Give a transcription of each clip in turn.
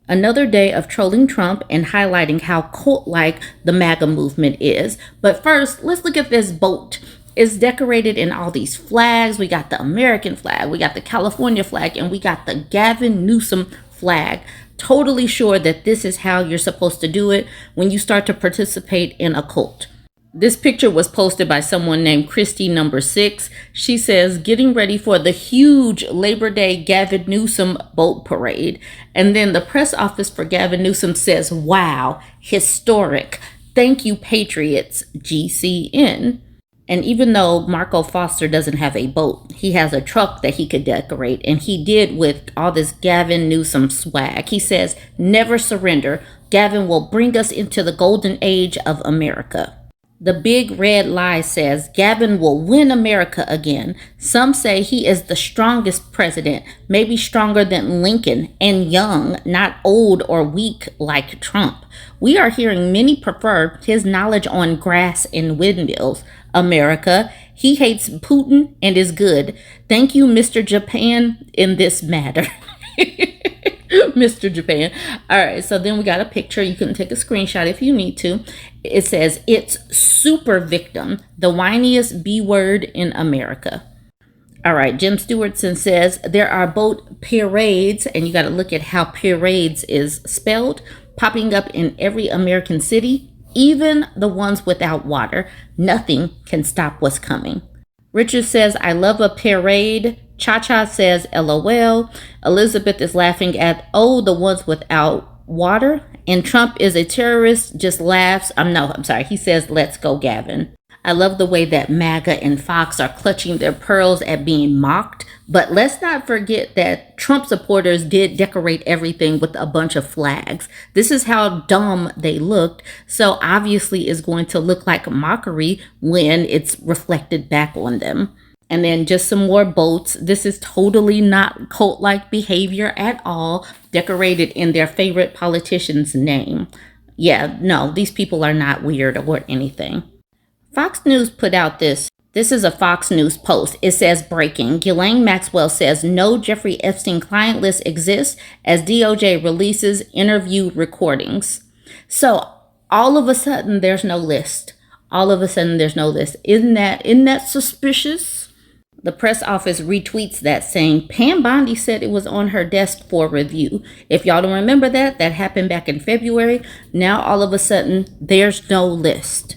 Another day of trolling Trump and highlighting how cult-like the Maga movement is. But first, let's look at this boat. It's decorated in all these flags. We got the American flag, we got the California flag, and we got the Gavin Newsom flag. Totally sure that this is how you're supposed to do it when you start to participate in a cult. This picture was posted by someone named Christy number 6. She says, getting ready for the huge Labor Day Gavin Newsom boat parade. And then the press office for Gavin Newsom says, wow, historic. Thank you, Patriots, GCN. And even though Marco Foster doesn't have a boat, he has a truck that he could decorate. And he did with all this Gavin Newsom swag. He says, never surrender. Gavin will bring us into the golden age of America. The big red lie says Gavin will win America again. Some say he is the strongest president, maybe stronger than Lincoln, and young, not old or weak like Trump. We are hearing many prefer his knowledge on grass and windmills. America, he hates Putin and is good. Thank you, Mr. Japan, in this matter. Mr. Japan. All right, so then we got a picture. You can take a screenshot if you need to. It says, it's super victim, the whiniest B word in America. All right, Jim Stewartson says, there are boat parades, and you got to look at how parades is spelled, popping up in every American city, even the ones without water. Nothing can stop what's coming. Richard says, I love a parade. Cha-Cha says, LOL. Elizabeth is laughing at, oh, the ones without water. And Trump is a terrorist, just laughs. I'm sorry. He says, let's go, Gavin. I love the way that MAGA and Fox are clutching their pearls at being mocked. But let's not forget that Trump supporters did decorate everything with a bunch of flags. This is how dumb they looked. So obviously it's going to look like mockery when it's reflected back on them. And then just some more boats. This is totally not cult-like behavior at all, decorated in their favorite politician's name. Yeah, no, these people are not weird or anything. Fox News put out this. This is a Fox News post. It says, breaking. Ghislaine Maxwell says no Jeffrey Epstein client list exists as DOJ releases interview recordings. So all of a sudden, there's no list. All of a sudden, there's no list. Isn't that suspicious? The press office retweets that saying Pam Bondi said it was on her desk for review. If y'all don't remember that happened back in February. Now all of a sudden there's no list.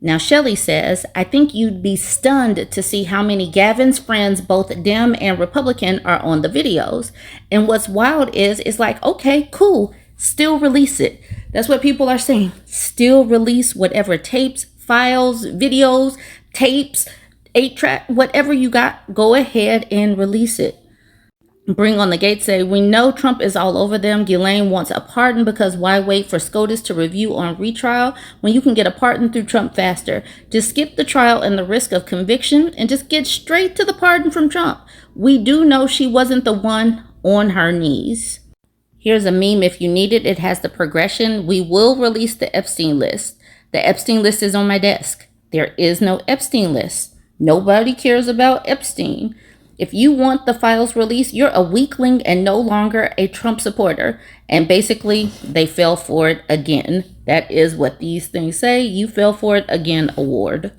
Now Shelley says, I think you'd be stunned to see how many Gavin's friends, both Dem and Republican, are on the videos. And what's wild is it's like, okay, cool, still release it. That's what people are saying. Still release whatever tapes, files, videos, tapes, 8-track, whatever you got, go ahead and release it. Bring on the Gate say, we know Trump is all over them. Ghislaine wants a pardon because why wait for SCOTUS to review on retrial when you can get a pardon through Trump faster? Just skip the trial and the risk of conviction and just get straight to the pardon from Trump. We do know she wasn't the one on her knees. Here's a meme if you need it. It has the progression. We will release the Epstein list. The Epstein list is on my desk. There is no Epstein list. Nobody cares about Epstein. If you want the files released, you're a weakling and no longer a Trump supporter. And basically, they fell for it again. That is what these things say. You fell for it again award.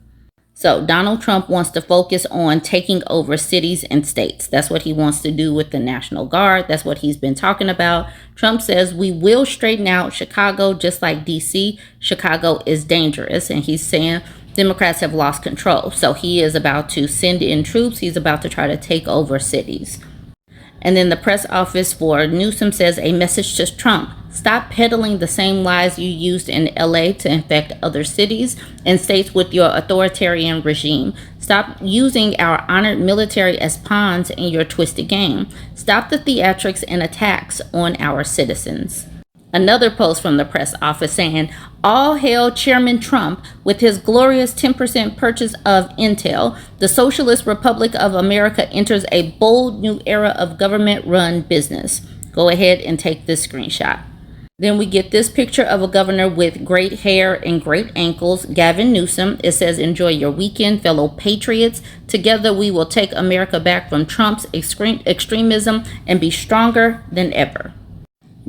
So Donald Trump wants to focus on taking over cities and states. That's what he wants to do with the National Guard. That's what he's been talking about. Trump says we will straighten out Chicago just like DC. Chicago is dangerous. And he's saying Democrats have lost control. So he is about to send in troops. He's about to try to take over cities. And then the press office for Newsom says a message to Trump. Stop peddling the same lies you used in LA to infect other cities and states with your authoritarian regime. Stop using our honored military as pawns in your twisted game. Stop the theatrics and attacks on our citizens. Another post from the press office saying, all hail Chairman Trump with his glorious 10% purchase of Intel. The Socialist Republic of America enters a bold new era of government-run business. Go ahead and take this screenshot. Then we get this picture of a governor with great hair and great ankles, Gavin Newsom. It says, enjoy your weekend, fellow patriots. Together we will take America back from Trump's extremism and be stronger than ever.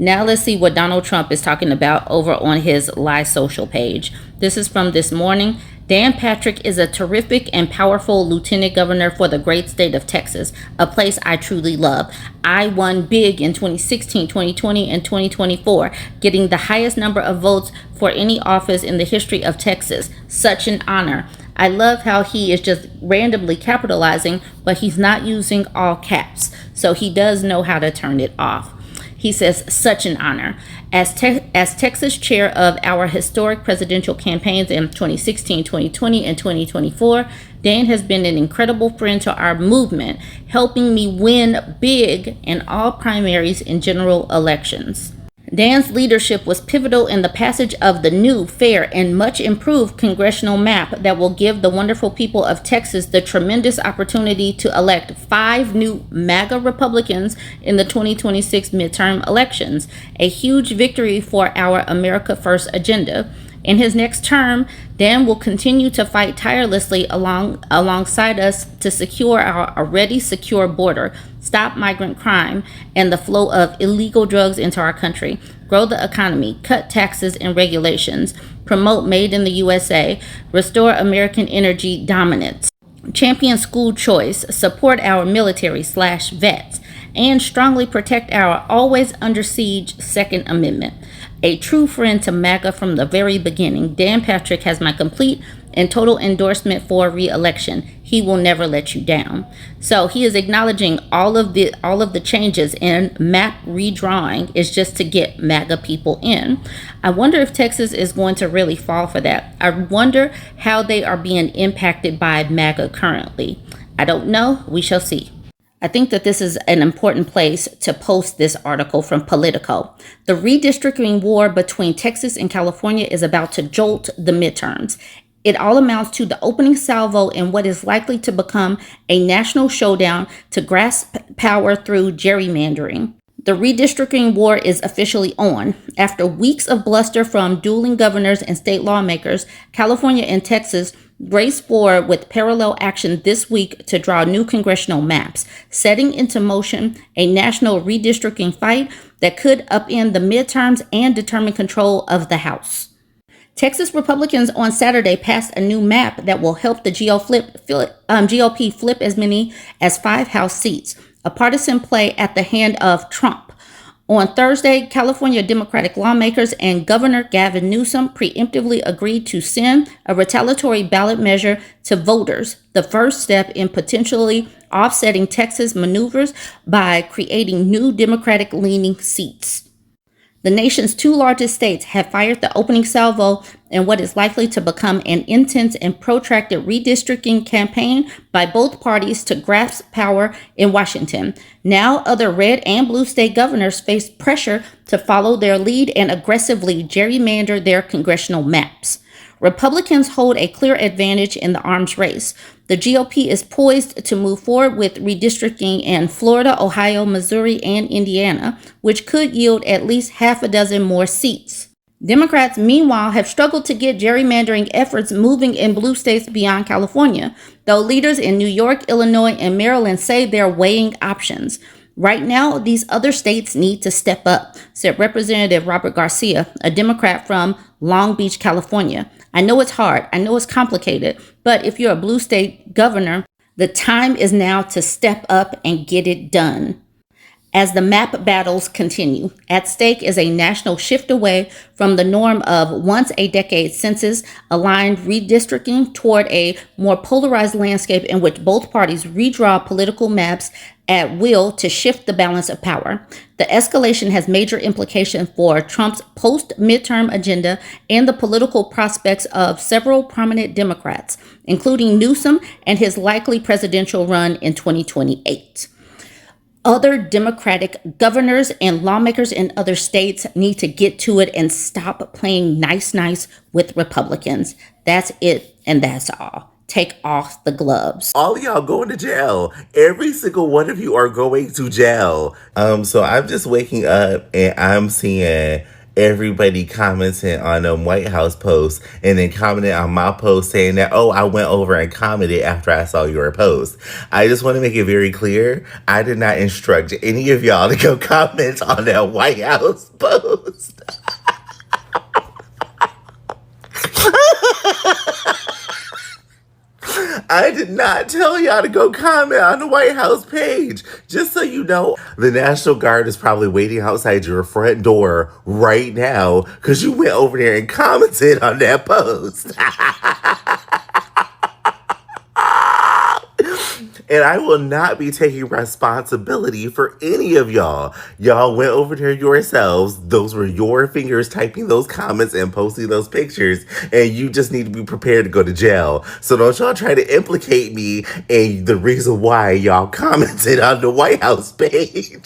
Now let's see what Donald Trump is talking about over on his Lie Social page. This is from this morning. Dan Patrick is a terrific and powerful lieutenant governor for the great state of Texas, a place I truly love. I won big in 2016, 2020, and 2024, getting the highest number of votes for any office in the history of Texas. Such an honor. I love how he is just randomly capitalizing, but he's not using all caps, so he does know how to turn it off. He says, such an honor. As Texas chair of our historic presidential campaigns in 2016, 2020, and 2024, Dan has been an incredible friend to our movement, helping me win big in all primaries and general elections. Dan's leadership was pivotal in the passage of the new, fair, and much improved congressional map that will give the wonderful people of Texas the tremendous opportunity to elect 5 new Maga Republicans in the 2026 midterm elections, a huge victory for our America First agenda. In his next term, Dan will continue to fight tirelessly alongside us to secure our already secure border, stop migrant crime and the flow of illegal drugs into our country, grow the economy, cut taxes and regulations, promote Made in the USA, restore American energy dominance, champion school choice, support our military/vets, and strongly protect our always under siege Second Amendment. A true friend to MAGA from the very beginning, Dan Patrick has my complete and total endorsement for re-election. He will never let you down. So he is acknowledging all of the changes, and map redrawing is just to get MAGA people in. I wonder if Texas is going to really fall for that. I wonder how they are being impacted by MAGA currently. I don't know. We shall see. I think that this is an important place to post this article from Politico. The redistricting war between Texas and California is about to jolt the midterms. It all amounts to the opening salvo in what is likely to become a national showdown to grasp power through gerrymandering. The redistricting war is officially on. After weeks of bluster from dueling governors and state lawmakers, California and Texas race forward with parallel action this week to draw new congressional maps, setting into motion a national redistricting fight that could upend the midterms and determine control of the House. Texas Republicans on Saturday passed a new map that will help the GOP flip as many as 5 House seats, a partisan play at the hand of Trump. On Thursday, California Democratic lawmakers and Governor Gavin Newsom preemptively agreed to send a retaliatory ballot measure to voters, the first step in potentially offsetting Texas maneuvers by creating new Democratic-leaning seats. The nation's 2 largest states have fired the opening salvo in what is likely to become an intense and protracted redistricting campaign by both parties to grasp power in Washington. Now, other red and blue state governors face pressure to follow their lead and aggressively gerrymander their congressional maps. Republicans hold a clear advantage in the arms race. The GOP is poised to move forward with redistricting in Florida, Ohio, Missouri, and Indiana, which could yield at least 6 more seats. Democrats, meanwhile, have struggled to get gerrymandering efforts moving in blue states beyond California, though leaders in New York, Illinois, and Maryland say they're weighing options. Right now, these other states need to step up, said Representative Robert Garcia, a Democrat from Long Beach, California. I know it's hard. I know it's complicated. But if you're a blue state governor, the time is now to step up and get it done. As the map battles continue, at stake is a national shift away from the norm of once-a-decade census-aligned redistricting toward a more polarized landscape in which both parties redraw political maps at will to shift the balance of power. The escalation has major implications for Trump's post-midterm agenda and the political prospects of several prominent Democrats, including Newsom and his likely presidential run in 2028. Other Democratic governors and lawmakers in other states need to get to it and stop playing nice with Republicans. That's it, and that's all. Take off the gloves. All of y'all going to jail. Every single one of you are going to jail. So I'm just waking up and I'm seeing everybody commented on White House posts and then commented on my post saying that, oh, I went over and commented after I saw your post. I just want to make it very clear, I did not instruct any of y'all to go comment on that White House post. I did not tell y'all to go comment on the White House page. Just so you know, the National Guard is probably waiting outside your front door right now because you went over there and commented on that post. And I will not be taking responsibility for any of y'all. Y'all went over there yourselves. Those were your fingers typing those comments and posting those pictures. And you just need to be prepared to go to jail. So don't y'all try to implicate me in the reason why y'all commented on the White House page.